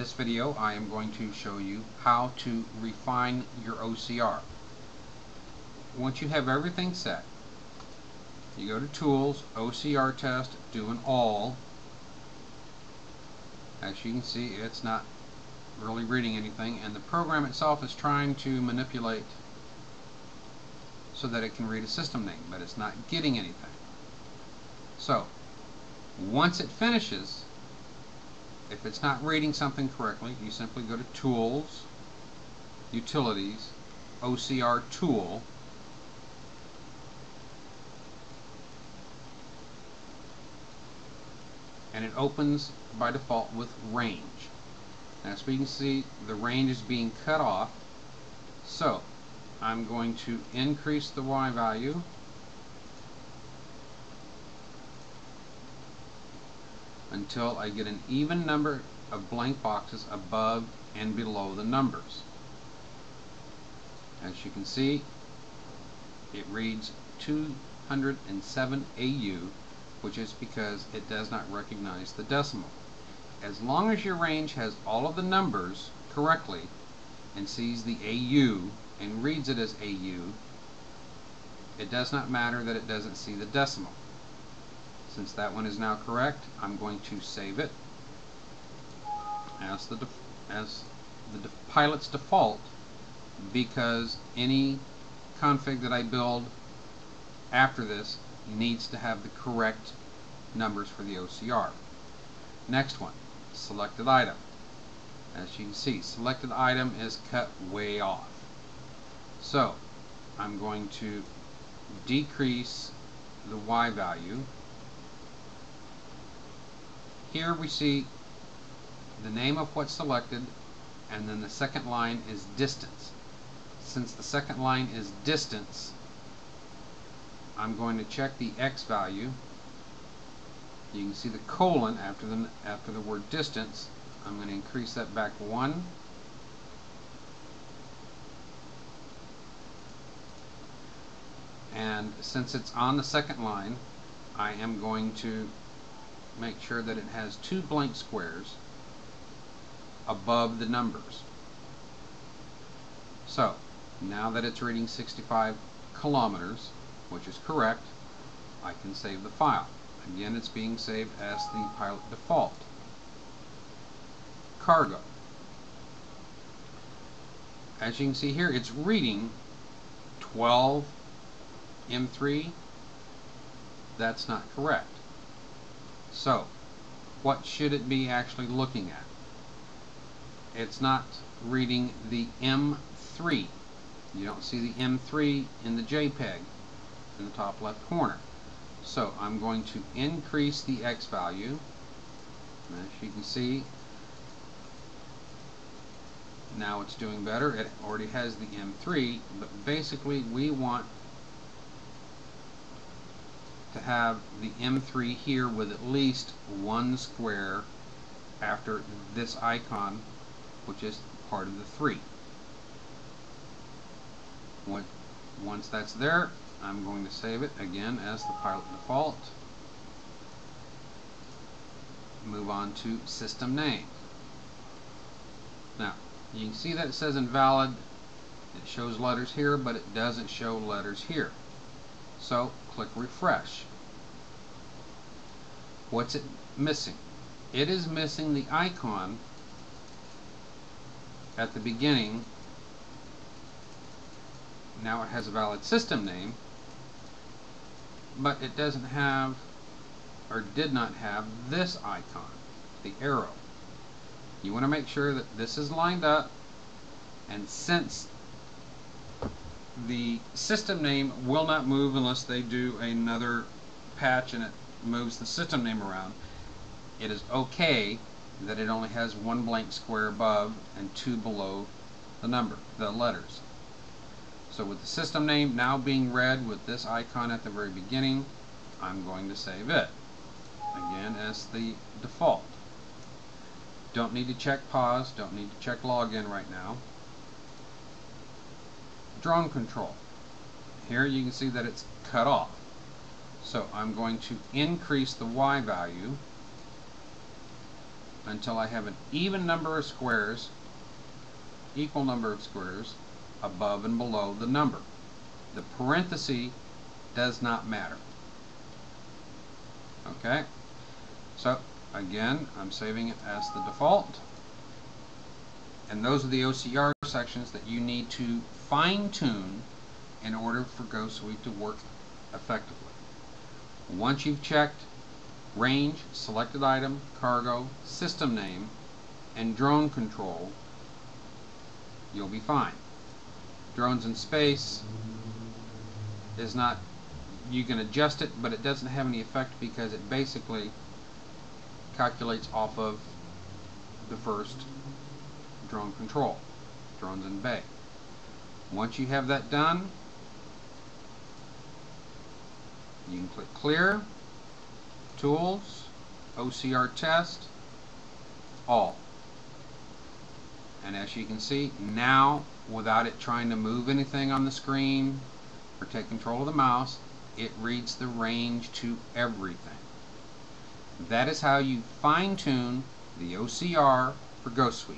this video, I am going to show you how to refine your OCR. Once you have everything set, you go to Tools, OCR Test, do an All. As you can see, it's not really reading anything, and the program itself is trying to manipulate so that it can read a system name, but it's not getting anything. So, once it finishes, if it's not reading something correctly, you simply go to Tools, Utilities, OCR Tool, and it opens by default with range. As we can see, the range is being cut off, so I'm going to increase the Y value until I get an even number of blank boxes above and below the numbers. As you can see, it reads 207 AU, which is because it does not recognize the decimal. As long as your range has all of the numbers correctly and sees the AU and reads it as AU, it does not matter that it doesn't see the decimal. Since that one is now correct, I'm going to save it as the pilot's default, because any config that I build after this needs to have the correct numbers for the OCR. Next one, selected item. As you can see, selected item is cut way off. So I'm going to decrease the Y value. Here we see the name of what's selected, and then the second line is distance. Since the second line is distance, I'm going to check the X value. You can see the colon after the word distance. I'm going to increase that back 1. And since it's on the second line, I am going to make sure that it has 2 blank squares above the numbers. So now that it's reading 65 kilometers, which is correct, I can save the file. Again, it's being saved as the pilot default. Cargo. As you can see here, it's reading 12 M3. That's not correct. So, what should it be actually looking at? It's not reading the M3. You don't see the M3 in the JPEG in the top left corner. So I'm going to increase the X value. As you can see, now it's doing better. It already has the M3, but basically we want to have the M3 here with at least 1 square after this icon, which is part of the 3. Once that's there, I'm going to save it again as the pilot default. Move on to system name. Now, you can see that it says invalid. It shows letters here, but it doesn't show letters here. So, click refresh. What's it missing? It is missing the icon at the beginning. Now it has a valid system name, but it doesn't have, or did not have, this icon, the arrow. You want to make sure that this is lined up, and since the system name will not move unless they do another patch and it moves the system name around, it is okay that it only has 1 blank square above and 2 below the letters. So with the system name now being read with this icon at the very beginning, I'm going to save it again as the default. Don't need to check pause, don't need to check login right now. Drone control. Here you can see that it's cut off. So I'm going to increase the Y value until I have an even number of squares, equal number of squares, above and below the number. The parenthesis does not matter. Okay? So, again, I'm saving it as the default. And those are the OCR sections that you need to fine-tune in order for GhostSuite to work effectively. Once you've checked range, selected item, cargo, system name, and drone control, you'll be fine. Drones in space is not, you can adjust it, but it doesn't have any effect because it basically calculates off of the first drone control, drones in bay. Once you have that done, you can click Clear, Tools, OCR Test, All. And as you can see, now, without it trying to move anything on the screen or take control of the mouse, it reads the range to everything. That is how you fine-tune the OCR for GhostSuite.